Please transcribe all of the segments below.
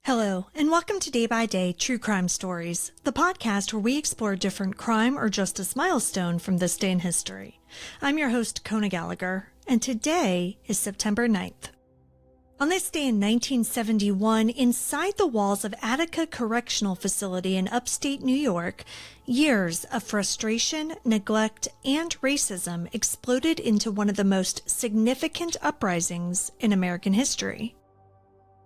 Hello, and welcome to Day by Day True Crime Stories, the podcast where we explore a different crime or justice milestone from this day in history. I'm your host, Kona Gallagher, and today is September 9th. On this day in 1971, inside the walls of Attica Correctional Facility in upstate New York, years of frustration, neglect, and racism exploded into one of the most significant uprisings in American history.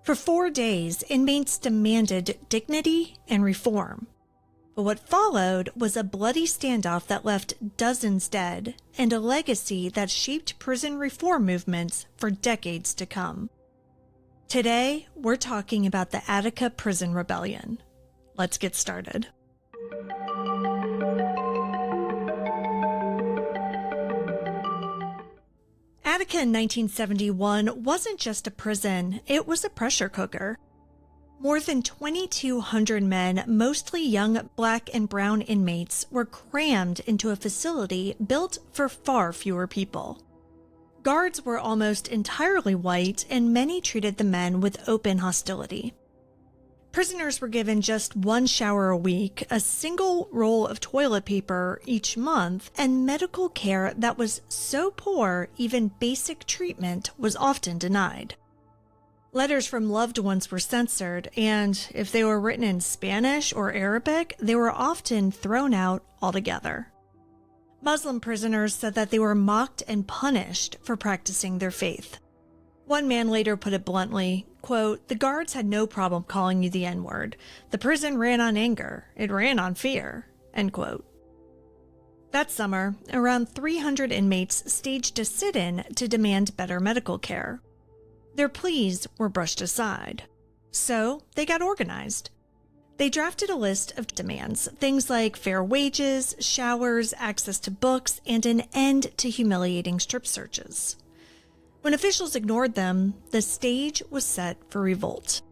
For 4 days, inmates demanded dignity and reform. But what followed was a bloody standoff that left dozens dead and a legacy that shaped prison reform movements for decades to come. Today, we're talking about the Attica Prison Rebellion. Let's get started. Attica in 1971 wasn't just a prison, it was a pressure cooker. More than 2,200 men, mostly young black and brown inmates, were crammed into a facility built for far fewer people. Guards were almost entirely white, and many treated the men with open hostility. Prisoners were given just one shower a week, a single roll of toilet paper each month, and medical care that was so poor even basic treatment was often denied. Letters from loved ones were censored, and if they were written in Spanish or Arabic, they were often thrown out altogether. Muslim prisoners said that they were mocked and punished for practicing their faith. One man later put it bluntly, quote, "The guards had no problem calling you the N-word. The prison ran on anger. It ran on fear," end quote. That summer, around 300 inmates staged a sit-in to demand better medical care. Their pleas were brushed aside. So they got organized. They drafted a list of demands, things like fair wages, showers, access to books, and an end to humiliating strip searches. When officials ignored them, the stage was set for revolt.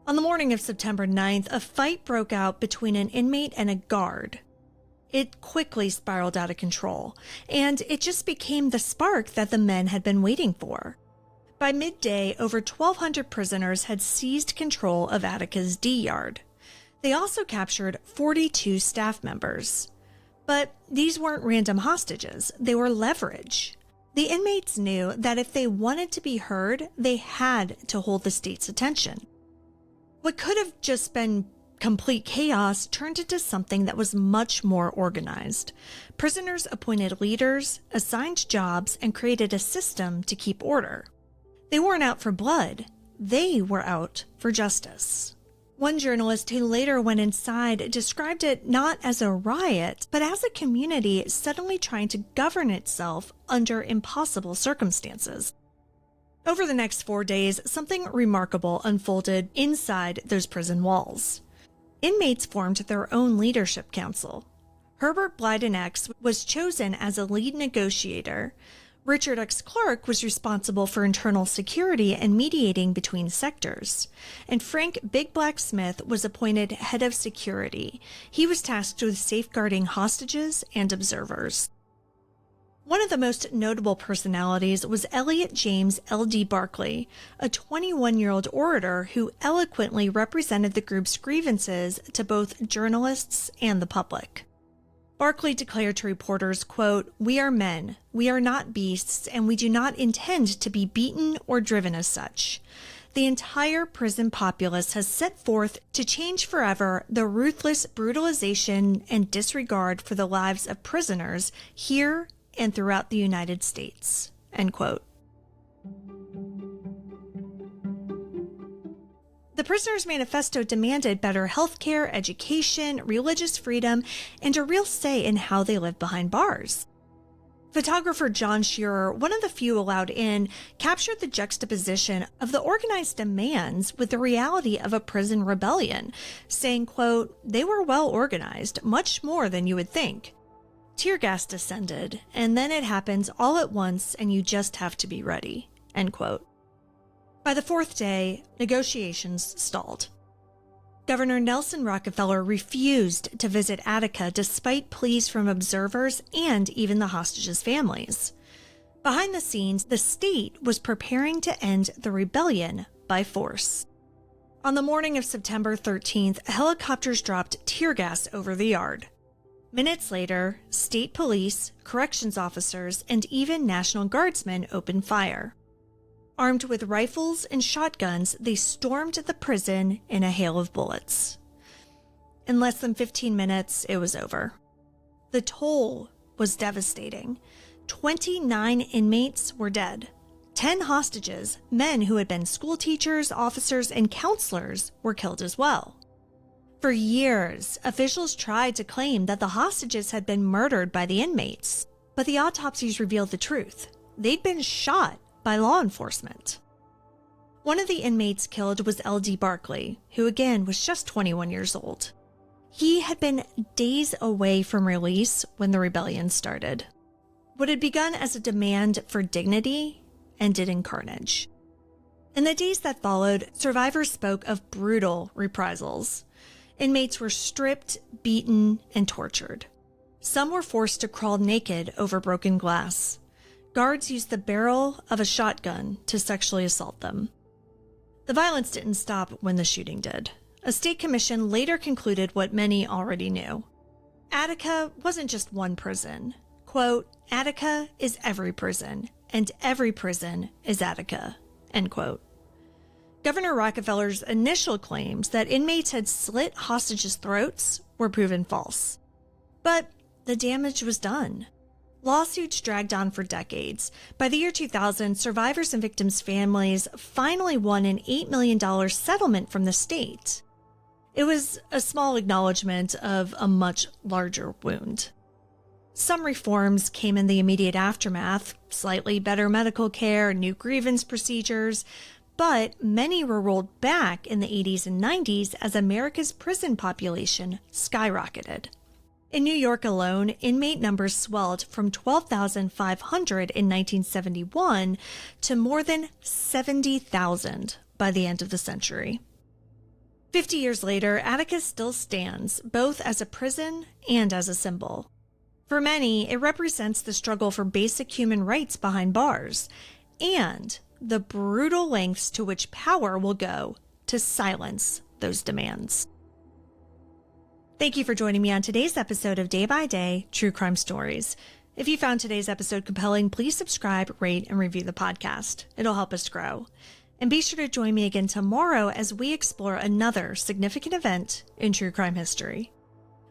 On the morning of September 9th, a fight broke out between an inmate and a guard. It quickly spiraled out of control, and it just became the spark that the men had been waiting for. By midday, over 1,200 prisoners had seized control of Attica's D yard. They also captured 42 staff members. But these weren't random hostages, they were leverage. The inmates knew that if they wanted to be heard, they had to hold the state's attention. What could have just been complete chaos turned into something that was much more organized. Prisoners appointed leaders, assigned jobs, and created a system to keep order. They weren't out for blood, they were out for justice. One journalist who later went inside described it not as a riot, but as a community suddenly trying to govern itself under impossible circumstances. Over the next 4 days, something remarkable unfolded inside those prison walls. Inmates formed their own leadership council. Herbert Blyden X was chosen as a lead negotiator. Richard X. Clark was responsible for internal security and mediating between sectors. And Frank Big Black Smith was appointed head of security. He was tasked with safeguarding hostages and observers. One of the most notable personalities was Elliot James L.D. Barkley, a 21-year-old orator who eloquently represented the group's grievances to both journalists and the public. Barkley declared to reporters, quote, "We are men, we are not beasts, and we do not intend to be beaten or driven as such. The entire prison populace has set forth to change forever the ruthless brutalization and disregard for the lives of prisoners here and throughout the United States," end quote. The Prisoners' Manifesto demanded better health care, education, religious freedom, and a real say in how they lived behind bars. Photographer John Shearer, one of the few allowed in, captured the juxtaposition of the organized demands with the reality of a prison rebellion, saying, quote, "They were well organized, much more than you would think. Tear gas descended, and then it happens all at once and you just have to be ready," end quote. By the 4th day, negotiations stalled. Governor Nelson Rockefeller refused to visit Attica despite pleas from observers and even the hostages' families. Behind the scenes, the state was preparing to end the rebellion by force. On the morning of September 13th, helicopters dropped tear gas over the yard. Minutes later, state police, corrections officers, and even National Guardsmen opened fire. Armed with rifles and shotguns, they stormed the prison in a hail of bullets. In less than 15 minutes, it was over. The toll was devastating. 29 inmates were dead. 10 hostages, men who had been school teachers, officers, and counselors, were killed as well. For years, officials tried to claim that the hostages had been murdered by the inmates, but the autopsies revealed the truth. They'd been shot by law enforcement. One of the inmates killed was L.D. Barkley, who again was just 21 years old. He had been days away from release when the rebellion started. What had begun as a demand for dignity ended in carnage. In the days that followed, survivors spoke of brutal reprisals. Inmates were stripped, beaten, and tortured. Some were forced to crawl naked over broken glass. Guards used the barrel of a shotgun to sexually assault them. The violence didn't stop when the shooting did. A state commission later concluded what many already knew. Attica wasn't just one prison. Quote, Attica is every prison, and every prison is Attica, end quote. Governor Rockefeller's initial claims that inmates had slit hostages' throats were proven false. But the damage was done. Lawsuits dragged on for decades. By the year 2000, survivors and victims' families finally won an $8 million settlement from the state. It was a small acknowledgement of a much larger wound. Some reforms came in the immediate aftermath, slightly better medical care, new grievance procedures, but many were rolled back in the 80s and 90s as America's prison population skyrocketed. In New York alone, inmate numbers swelled from 12,500 in 1971 to more than 70,000 by the end of the century. 50 years later, Attica still stands, both as a prison and as a symbol. For many, it represents the struggle for basic human rights behind bars and the brutal lengths to which power will go to silence those demands. Thank you for joining me on today's episode of Day by Day True Crime Stories. If you found today's episode compelling, please subscribe, rate, and review the podcast. It'll help us grow. And be sure to join me again tomorrow as we explore another significant event in true crime history.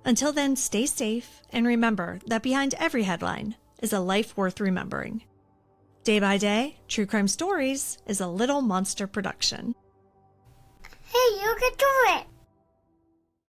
Until then, stay safe and remember that behind every headline is a life worth remembering. Day by Day, True Crime Stories is a Little Monster production. Hey, you can do it!